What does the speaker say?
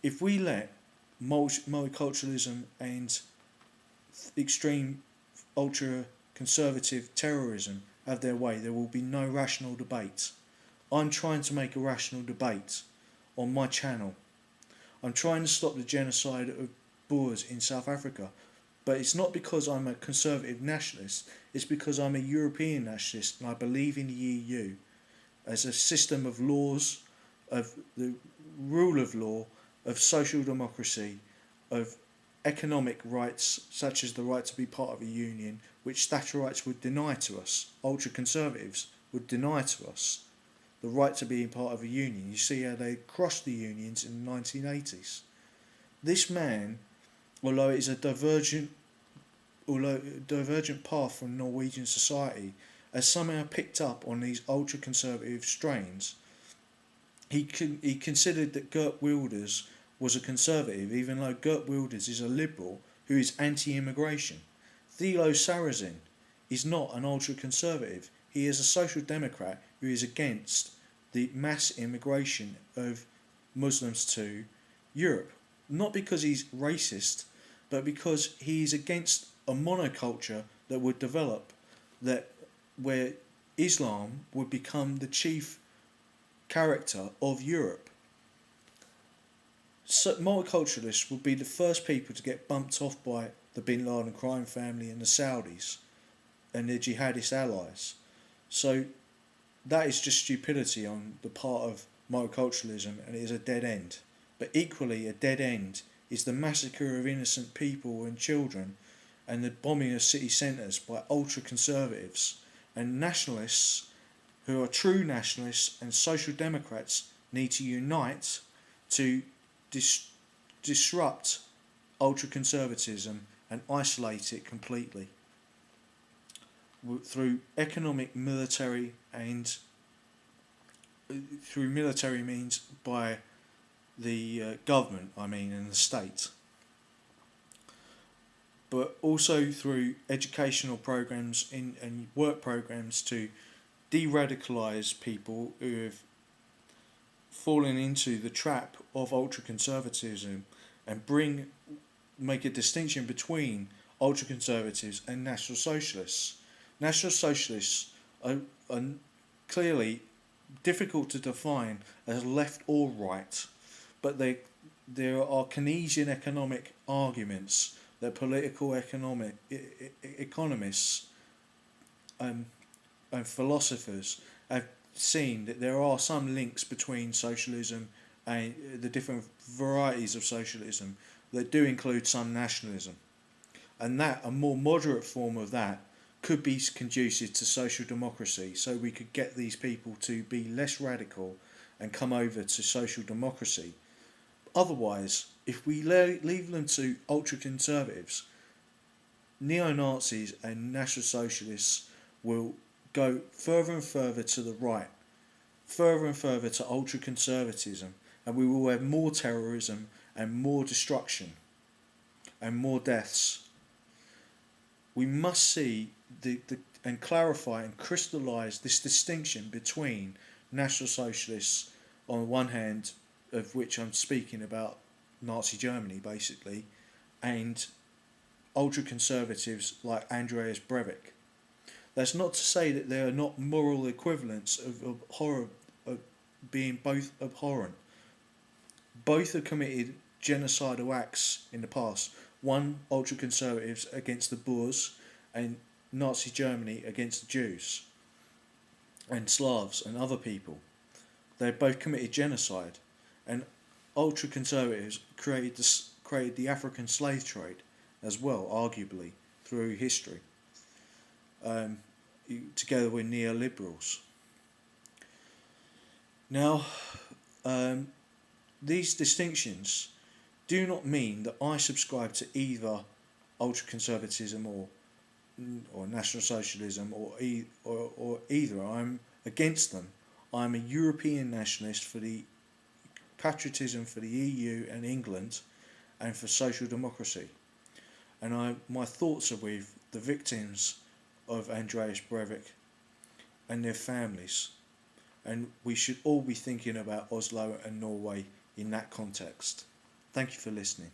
if we let multiculturalism and extreme ultra conservative terrorism have their way, there will be no rational debate. I'm trying to make a rational debate on my channel. I'm trying to stop the genocide of Boers in South Africa. But it's not because I'm a conservative nationalist, it's because I'm a European nationalist and I believe in the EU as a system of laws, of the rule of law, of social democracy, of economic rights such as the right to be part of a union, which Thatcherites would deny to us, ultra-conservatives would deny to us, the right to be part of a union. You see how they crushed the unions in the 1980s. This man, although it is a divergent path from Norwegian society, has somehow picked up on these ultra-conservative strains. He considered that Geert Wilders was a conservative, even though Geert Wilders is a liberal who is anti-immigration. Thilo Sarrazin is not an ultra-conservative. He is a social democrat who is against the mass immigration of Muslims to Europe. Not because he's racist, but because he is against a monoculture that would develop, that where Islam would become the chief character of Europe. So multiculturalists would be the first people to get bumped off by the Bin Laden crime family and the Saudis and their jihadist allies. So that is just stupidity on the part of multiculturalism, and it is a dead end. But equally a dead end is the massacre of innocent people and children and the bombing of city centres by ultra-conservatives. And nationalists, who are true nationalists and social democrats, need to unite to disrupt ultra-conservatism and isolate it completely through economic, military and through military means by the government, and the state, but also through educational programs and work programs to de-radicalise people who have fallen into the trap of ultra-conservatism and make a distinction between ultra-conservatives and National Socialists. National Socialists are clearly difficult to define as left or right, but there are Keynesian economic arguments that political economists and philosophers have seen that there are some links between socialism and the different varieties of socialism that do include some nationalism, and that a more moderate form of that could be conducive to social democracy, so we could get these people to be less radical and come over to social democracy. Otherwise, if we leave them to ultra-conservatives, neo-Nazis and National Socialists will go further and further to the right, further and further to ultra-conservatism, and we will have more terrorism and more destruction and more deaths. We must see and clarify and crystallise this distinction between National Socialists on the one hand, of which I'm speaking about Nazi Germany basically, and ultra-conservatives like Andreas Breivik. That's not to say that there are not moral equivalents of horror, of being both abhorrent. Both have committed genocidal acts in the past. One, ultra-conservatives against the Boers, and Nazi Germany against the Jews and Slavs and other people. They both committed genocide, and ultra-conservatives created the African slave trade as well, arguably, through history, together with neoliberals. Now, these distinctions do not mean that I subscribe to either ultra-conservatism or National Socialism or either. I'm against them. I'm a European nationalist for the patriotism for the EU and England and for social democracy. And my thoughts are with the victims of Andreas Breivik and their families. And we should all be thinking about Oslo and Norway in that context. Thank you for listening.